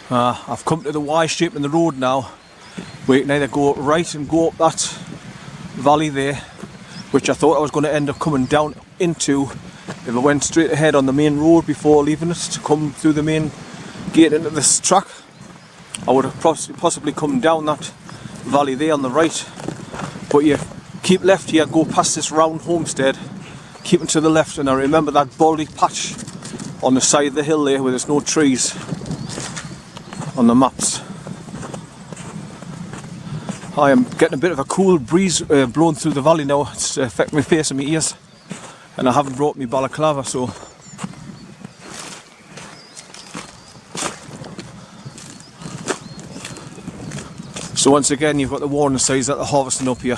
I've come to the Y shape in the road now. We can either go right and go up that valley there, which I thought I was going to end up coming down into if I went straight ahead on the main road before leaving it to come through the main gate into this track. I would have possibly come down that valley there on the right, but you keep left here, go past this round homestead, keeping to the left, and I remember that baldy patch on the side of the hill there where there's no trees on the maps. I am getting a bit of a cool breeze blowing through the valley now. It's affecting my face and my ears, and I haven't brought my balaclava, so once again you've got the warning signs that they're harvesting up here.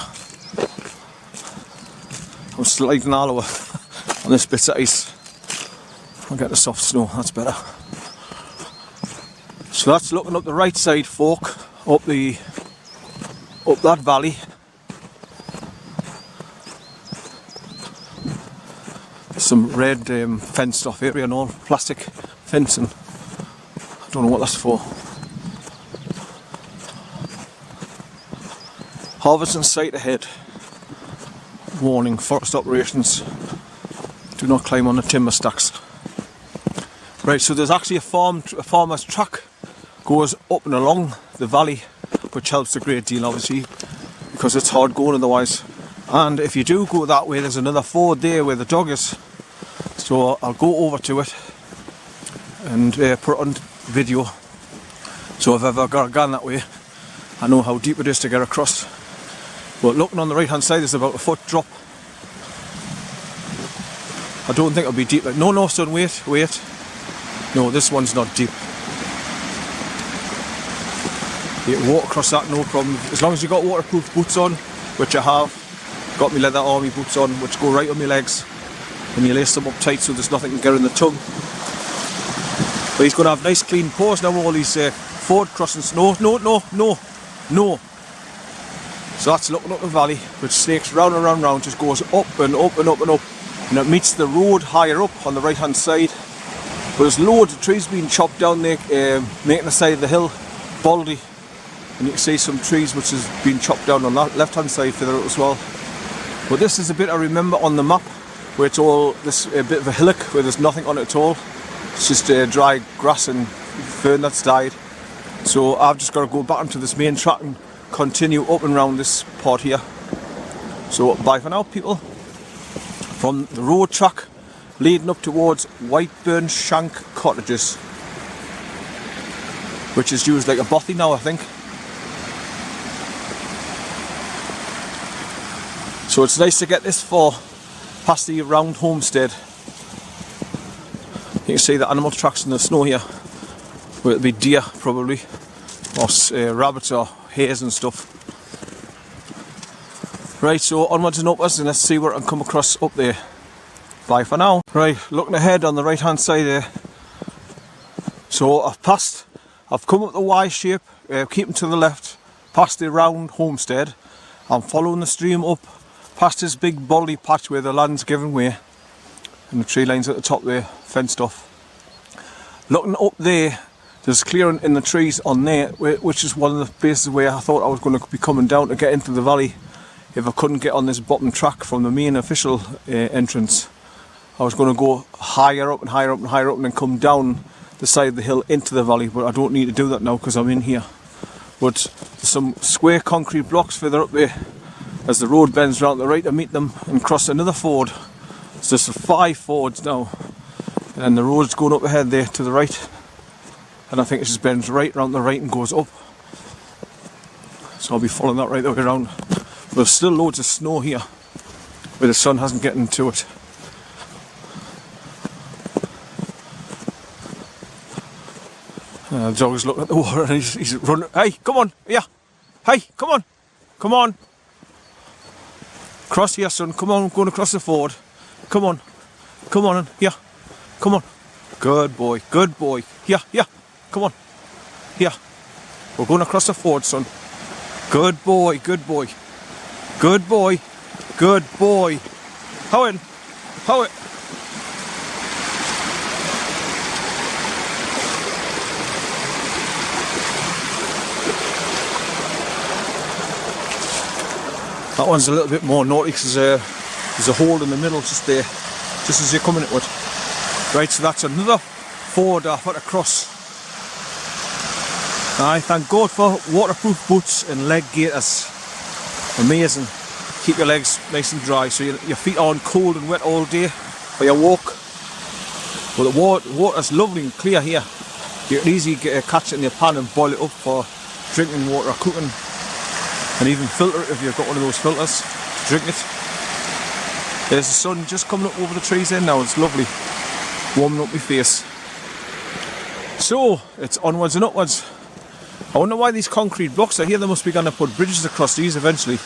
I'm sliding all over on this bit of ice. I'll get the soft snow, that's better. So that's looking up the right side fork, up that valley. Some red fenced off area and all, plastic fencing. I don't know what that's for. Harvesting site ahead. Warning, forest operations. Do not climb on the timber stacks. Right, so there's actually a farmer's track goes up and along the valley, which helps a great deal obviously because it's hard going otherwise. And if you do go that way, there's another ford there where the dog is. So I'll go over to it and put it on video. So if I've ever gone that way, I know how deep it is to get across. But looking on the right hand side, there's about a foot drop. I don't think it'll be deep. No, son, wait. No, this one's not deep. You can walk across that, no problem. As long as you've got waterproof boots on, which I have. Got my leather army boots on, which go right on my legs. And you lace them up tight so there's nothing can get in the tongue. But he's going to have nice clean paws now, all these ford crossings. No. So that's looking up the valley, which snakes round and round, just goes up and up and up and up. And it meets the road higher up on the right hand side. But there's loads of trees being chopped down there, making the side of the hill baldy. And you can see some trees which has been chopped down on that left hand side further up as well. But this is a bit I remember on the map, where it's all this a bit of a hillock where there's nothing on it at all. It's just dry grass and fern that's died. So I've just got to go back into this main track and continue up and round this part here. So bye for now, people. From the road track leading up towards Whiteburn Shank Cottages, which is used like a bothy now, I think. So it's nice to get this far past the round homestead. You can see the animal tracks in the snow here, where it'll be deer probably, or rabbits or hares and stuff. Right, so onwards and upwards, and let's see what I can come across up there. Bye for now. Right, looking ahead on the right hand side there. So I've come up the Y shape, keeping to the left, past the round homestead. I'm following the stream up past this big baldy patch where the land's given way, and the tree lines at the top there, fenced off. Looking up there, there's clearing in the trees on there, which is one of the places where I thought I was going to be coming down to get into the valley if I couldn't get on this bottom track from the main official entrance. I was going to go higher up and higher up and higher up and then come down the side of the hill into the valley, but I don't need to do that now because I'm in here. But there's some square concrete blocks further up there. As the road bends round to the right, I meet them and cross another ford. So there's 5 fords now, and the road's going up ahead there to the right, and I think it just bends right round to the right and goes up. So I'll be following that right the way around. But there's still loads of snow here where the sun hasn't gotten to it. The dog is looking at the water and he's running. Hey, come on, yeah. Hey, come on. Cross here, son. Come on, I'm going across the ford. Come on, yeah. Come on. Good boy. Yeah. Come on. Yeah. We're going across the ford, son. Good boy. How it? That one's a little bit more naughty because there's a hole in the middle just there, just as you're coming into it. Right, so that's another ford I've had to cross. Aye, thank God for waterproof boots and leg gaiters. Amazing. Keep your legs nice and dry so your feet aren't cold and wet all day for your walk. But the water's lovely and clear here. You can easily catch it in your pan and boil it up for drinking water or cooking. And even filter it if you've got one of those filters to drink it. There's the sun just coming up over the trees there now. It's lovely. Warming up my face. So, it's onwards and upwards. I wonder why these concrete blocks are here. They must be going to put bridges across these eventually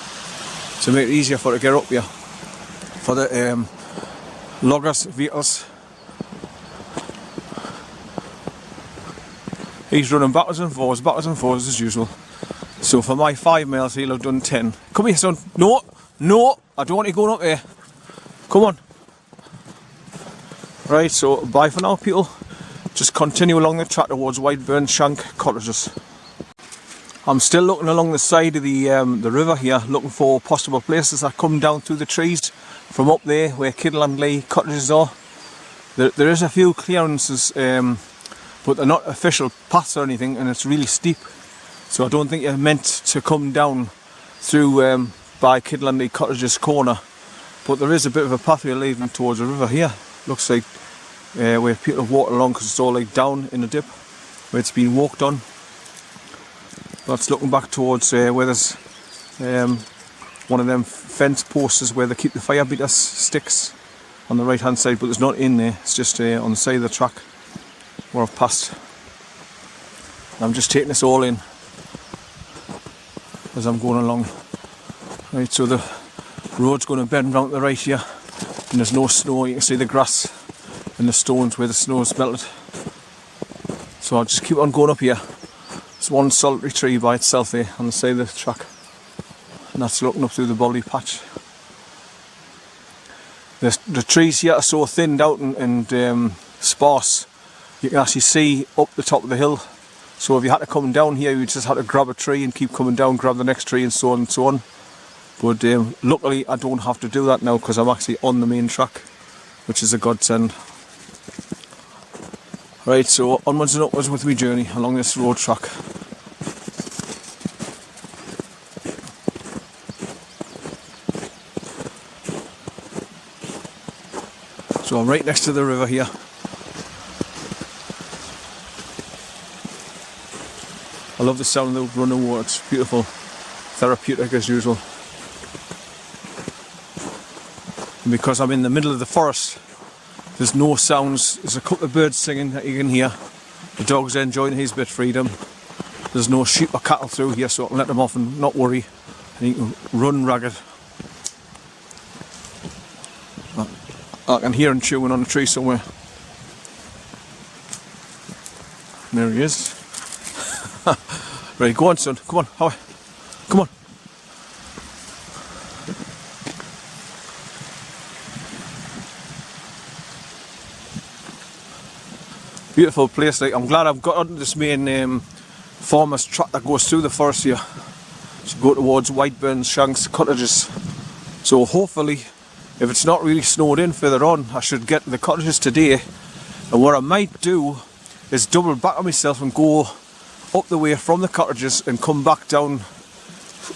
to make it easier for it to get up here for the loggers' vehicles. He's running backwards and forwards as usual. So for my 5 miles he'll have done 10. Come here, son. No, I don't want you going up there. Come on. Right, so bye for now, people. Just continue along the track towards Whiteburn Shank Cottages. I'm still looking along the side of the river here, looking for possible places that come down through the trees from up there where Kidland Cottages are. There is a few clearances, but they're not official paths or anything, and it's really steep. So I don't think you're meant to come down through by Kidland Cottages corner. But there is a bit of a pathway leading towards the river here. Looks like where people walk along because it's all like down in a dip where it's been walked on. That's looking back towards where there's one of them fence posts where they keep the fire beater sticks on the right hand side, but there's not in there, it's just on the side of the track where I've passed. I'm just taking this all in as I'm going along. Right, so the road's going to bend round to the right here and there's no snow. You can see the grass and the stones where the snow's melted. So I'll just keep on going up here. There's one solitary tree by itself there on the side of the track, and that's looking up through the bolly patch. The trees here are so thinned out and sparse, you can actually see up the top of the hill. So if you had to come down here, you just had to grab a tree and keep coming down, grab the next tree and so on and so on. But luckily I don't have to do that now because I'm actually on the main track, which is a godsend. Right, so onwards and upwards with my journey along this road track. So I'm right next to the river here. I love the sound of the running water, it's beautiful, therapeutic as usual. And because I'm in the middle of the forest, there's no sounds. There's a couple of birds singing that you can hear. The dog's enjoying his bit of freedom. There's no sheep or cattle through here, so I can let them off and not worry. And he can run ragged. I can hear him chewing on a tree somewhere. And there he is. Right, go on, son. Come on, Howie. Come on. Beautiful place. Like, I'm glad I've got onto this main farmer's track that goes through the forest here to go towards Whiteburn Shanks Cottages. So hopefully, if it's not really snowed in further on, I should get to the cottages today. And what I might do is double back on myself and go up the way from the cottages and come back down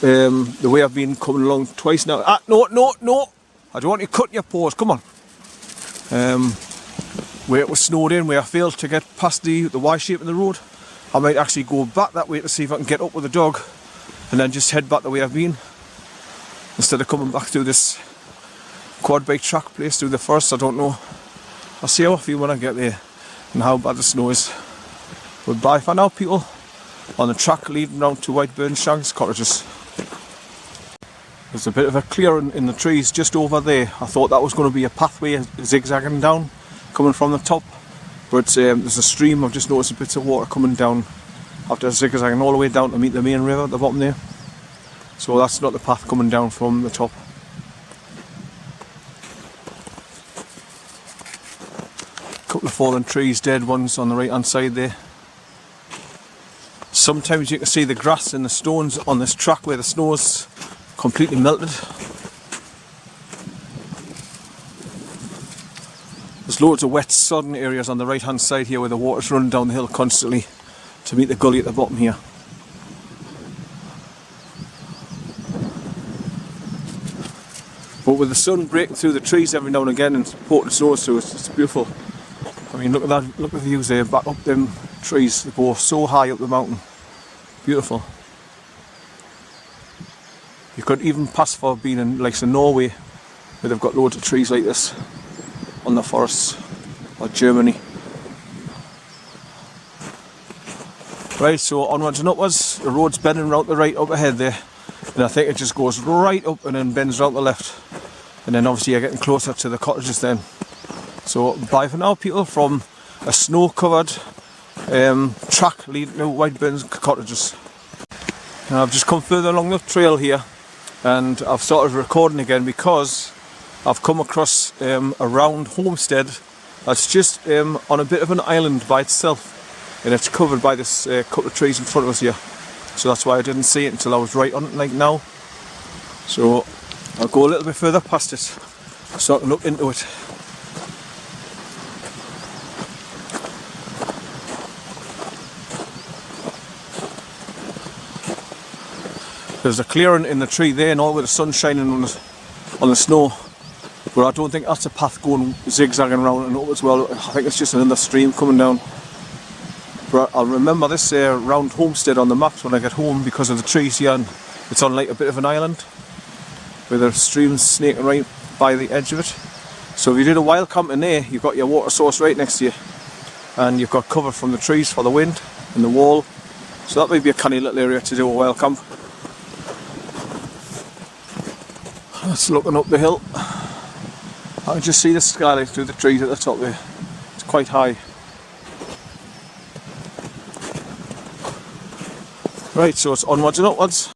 the way I've been coming along twice now. Ah, no! I don't want you cutting your paws. Come on. Where it was snowed in, where I failed to get past the Y shape in the road, I might actually go back that way to see if I can get up with the dog and then just head back the way I've been instead of coming back through this quad bike track place through the forest. I don't know. I'll see how I feel when I get there and how bad the snow is. But bye for now, people, on the track leading round to Whiteburn Shanks Cottages. There's a bit of a clearing in the trees just over there. I thought that was going to be a pathway zigzagging down coming from the top, but there's a stream. I've just noticed bits of water coming down after zigzagging all the way down to meet the main river at the bottom there. So that's not the path coming down from the top. Couple of fallen trees, dead ones on the right hand side there. Sometimes you can see the grass and the stones on this track where the snow's completely melted. There's loads of wet sodden areas on the right hand side here where the water's running down the hill constantly to meet the gully at the bottom here. But with the sun breaking through the trees every now and again and poking snow through it, it's beautiful. I mean, look at that, look at the views there, back up them trees, they go so high up the mountain. Beautiful. You could even pass for being in like Norway, where they've got loads of trees like this on the forests, or Germany. Right, so onwards and upwards, the road's bending round the right up ahead there, and I think it just goes right up and then bends round the left, and then obviously you're getting closer to the cottages then. So bye for now people from a snow covered track leading to Whiteburn cottages. And I've just come further along the trail here and I've started recording again because I've come across a round homestead that's just on a bit of an island by itself, and it's covered by this couple of trees in front of us here, so that's why I didn't see it until I was right on it like now. So I'll go a little bit further past it so I can look into it. There's a clearing in the tree there and all with the sun shining on the snow, but I don't think that's a path going zigzagging around and up as well. I think it's just another stream coming down. But I'll remember this round homestead on the maps when I get home because of the trees here, and it's on like a bit of an island with the streams snaking right by the edge of it. So if you did a wild camp in there, you've got your water source right next to you and you've got cover from the trees for the wind and the wall, so that might be a canny little area to do a wild camp. That's looking up the hill. I can just see the skylight through the trees at the top there. It's quite high. Right, so it's onwards and upwards.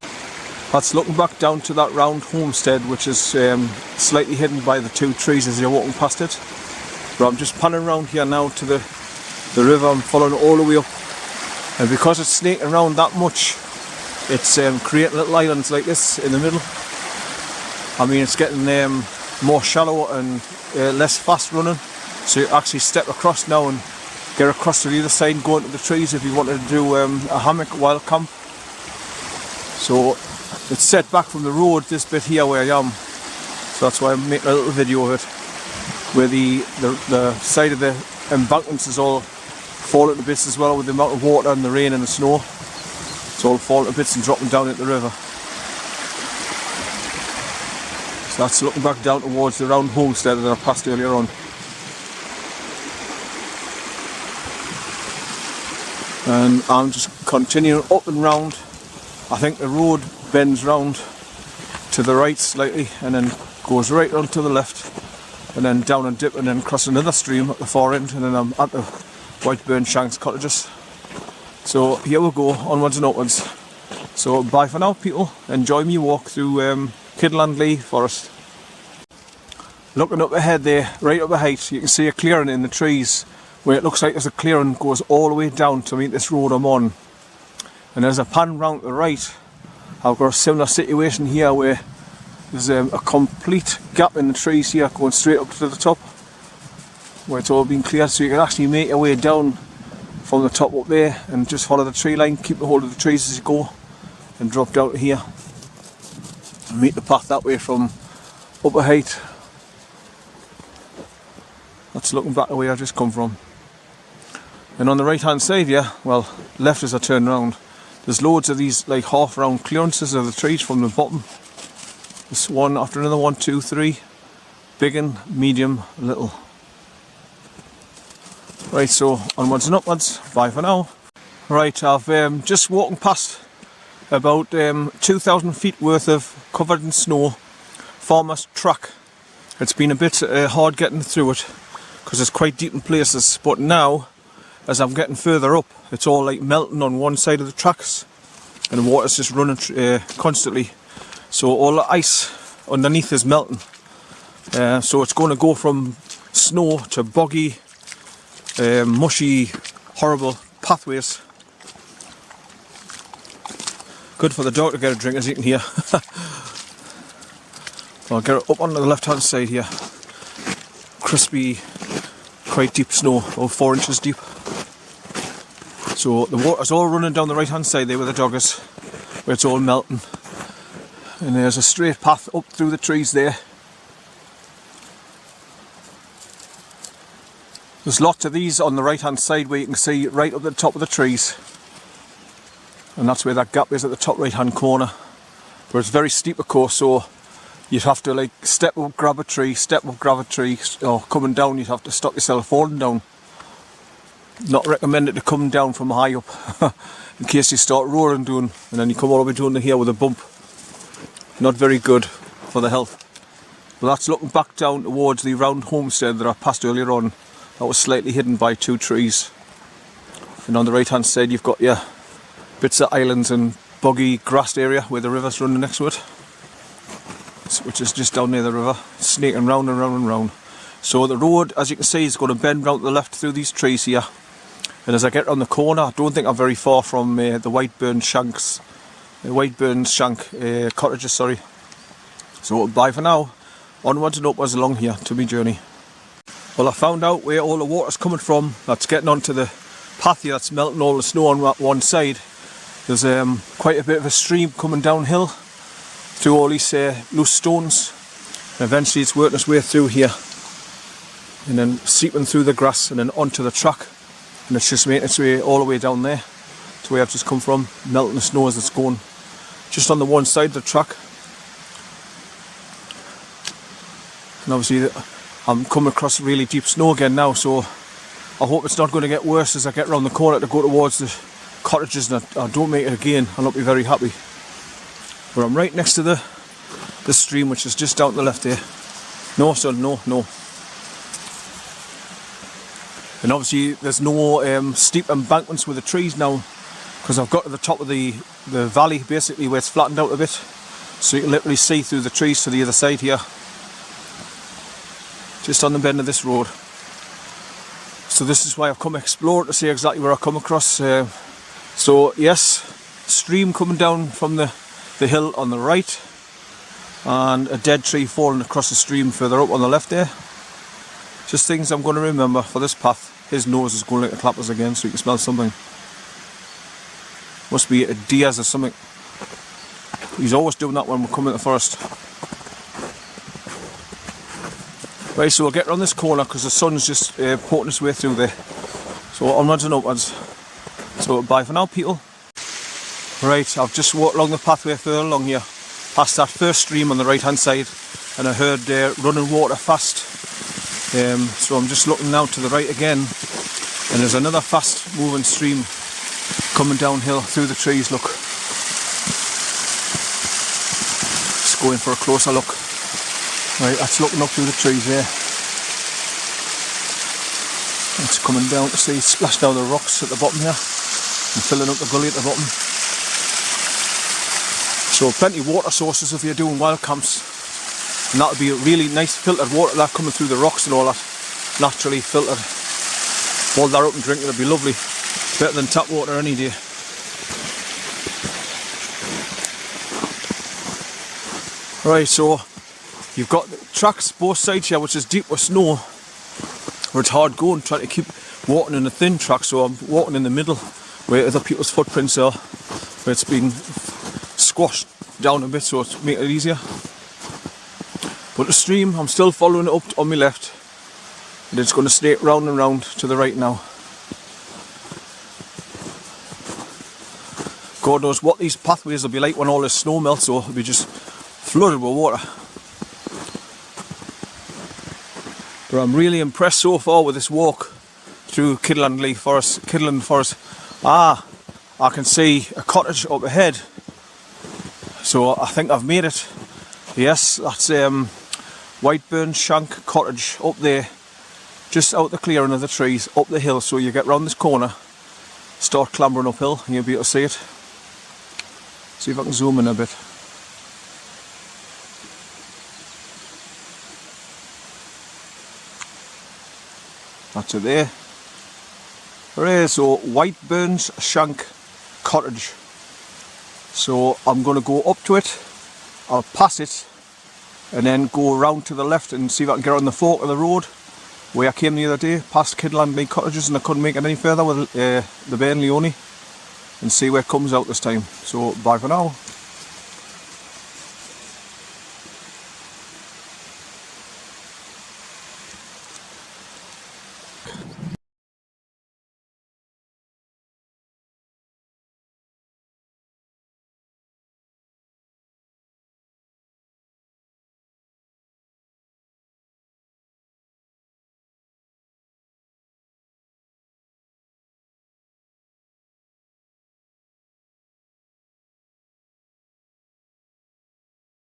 That's looking back down to that round homestead, which is slightly hidden by the two trees as you're walking past it. But I'm just panning around here now to the river. I'm following it all the way up, and because it's snaking around that much, it's creating little islands like this in the middle. I mean, it's getting more shallow and less fast running, so you actually step across now and get across to the other side and go into the trees if you wanted to do a hammock wild camp. So it's set back from the road, this bit here where I am, so that's why I'm making a little video of it, where the side of the embankments is all falling to bits as well with the amount of water and the rain and the snow. It's all falling to bits and dropping down into the river. So that's looking back down towards the round homestead that I passed earlier on. And I'm just continuing up and round. I think the road bends round to the right slightly and then goes right on to the left and then down and dip and then cross another stream at the far end, and then I'm at the Whiteburn Shanks cottages. So here we go, onwards and upwards. So bye for now people, enjoy me walk through Kidland Forest. Looking up ahead there, right up ahead, you can see a clearing in the trees where it looks like there's a clearing that goes all the way down to meet this road I'm on. And as I pan round to the right, I've got a similar situation here where there's a complete gap in the trees here going straight up to the top where it's all been cleared, so you can actually make your way down from the top up there and just follow the tree line, keep a hold of the trees as you go and drop down to here and meet the path that way from up ahead. That's looking back the way I just come from. And on the right hand side here, well, left as I turn around, there's loads of these like half round clearances of the trees from the bottom. This one after another, 1, 2, 3, big and medium, little. Right, so onwards and upwards, bye for now. Right, I've just walking past about 2,000 feet worth of covered in snow farmer's track. It's been a bit hard getting through it because it's quite deep in places, but now as I'm getting further up, it's all like melting on one side of the tracks and the water's just running constantly, so all the ice underneath is melting, so it's going to go from snow to boggy, mushy, horrible pathways. Good for the dog to get a drink, as you can hear. I'll get it up onto the left hand side here. Crispy, quite deep snow, about 4 inches deep. So the water's all running down the right hand side there where the dog is, where it's all melting. And there's a straight path up through the trees there. There's lots of these on the right hand side where you can see right up the top of the trees. And that's where that gap is at the top right hand corner. Where it's very steep of course, so you'd have to like step up, grab a tree, step up, grab a tree, or coming down you'd have to stop yourself falling down. Not recommended to come down from high up in case you start roaring down and then you come all the way down to here with a bump. Not very good for the health. But that's looking back down towards the round homestead that I passed earlier on. That was slightly hidden by 2 trees. And on the right hand side you've got your bits of islands and boggy grassed area where the river's running next to it, which is just down near the river, snaking round and round and round. So the road, as you can see, is going to bend round to the left through these trees here. And as I get around the corner, I don't think I'm very far from the Whiteburn Shank cottages, sorry. So bye for now. Onwards and upwards along here to my journey. Well, I found out where all the water's coming from. That's getting onto the path here that's melting all the snow on one side. There's quite a bit of a stream coming downhill through all these loose stones. And eventually it's working its way through here. And then seeping through the grass and then onto the track. And it's just making its way all the way down there. That's where I've just come from, melting the snow as it's going. Just on the one side of the track. And obviously I'm coming across really deep snow again now, so I hope it's not going to get worse as I get round the corner to go towards the cottages and I don't make it again. I'll not be very happy. But I'm right next to the stream, which is just down to the left there. No son, no. And obviously there's no steep embankments with the trees now, because I've got to the top of the valley basically where it's flattened out a bit, so you can literally see through the trees to the other side here, just on the bend of this road. So this is why I've come exploring to see exactly where I come across. So yes, stream coming down from the hill on the right, and a dead tree falling across the stream further up on the left there. Just things I'm going to remember for this path. His nose is going like the clappers again, so you can smell something. Must be a deer's or something. He's always doing that when we come into the forest. Right, so we'll get around this corner because the sun's just poking its way through there. So onwards and upwards. So bye for now, people. Right, I've just walked along the pathway further along here, past that first stream on the right hand side, and I heard running water fast. So I'm just looking now to the right again, and there's another fast moving stream coming downhill through the trees. Look, just going for a closer look. Right, that's looking up through the trees there. It's coming down to see it splash down the rocks at the bottom here and filling up the gully at the bottom. So plenty of water sources if you're doing wild camps. And that would be a really nice filtered water, that coming through the rocks and all that, naturally filtered. Boil that up and drink it, it'd be lovely. Better than tap water any day. Right, so you've got the tracks both sides here, which is deep with snow, where it's hard going, trying to keep walking in a thin track, so I'm walking in the middle where other people's footprints are, where it's been squashed down a bit, so it's making it easier. But the stream, I'm still following it up on my left, and it's going to snake round and round to the right now. God knows what these pathways will be like when all this snow melts, so it'll be just flooded with water. But I'm really impressed so far with this walk through Kidland Forest. I can see a cottage up ahead, so I think I've made it. Yes, that's Whiteburn Shank cottage up there, just out the clearing of the trees, up the hill. So you get round this corner, start clambering uphill, and you'll be able to see it. See if I can zoom in a bit. That's it there. There is, so Whiteburn's Shank cottage. So I'm going to go up to it, I'll pass it, and then go round to the left and see if I can get on the fork of the road where I came the other day, past Kidland cottages, and I couldn't make it any further with the Ben Leone, and see where it comes out this time. So bye for now.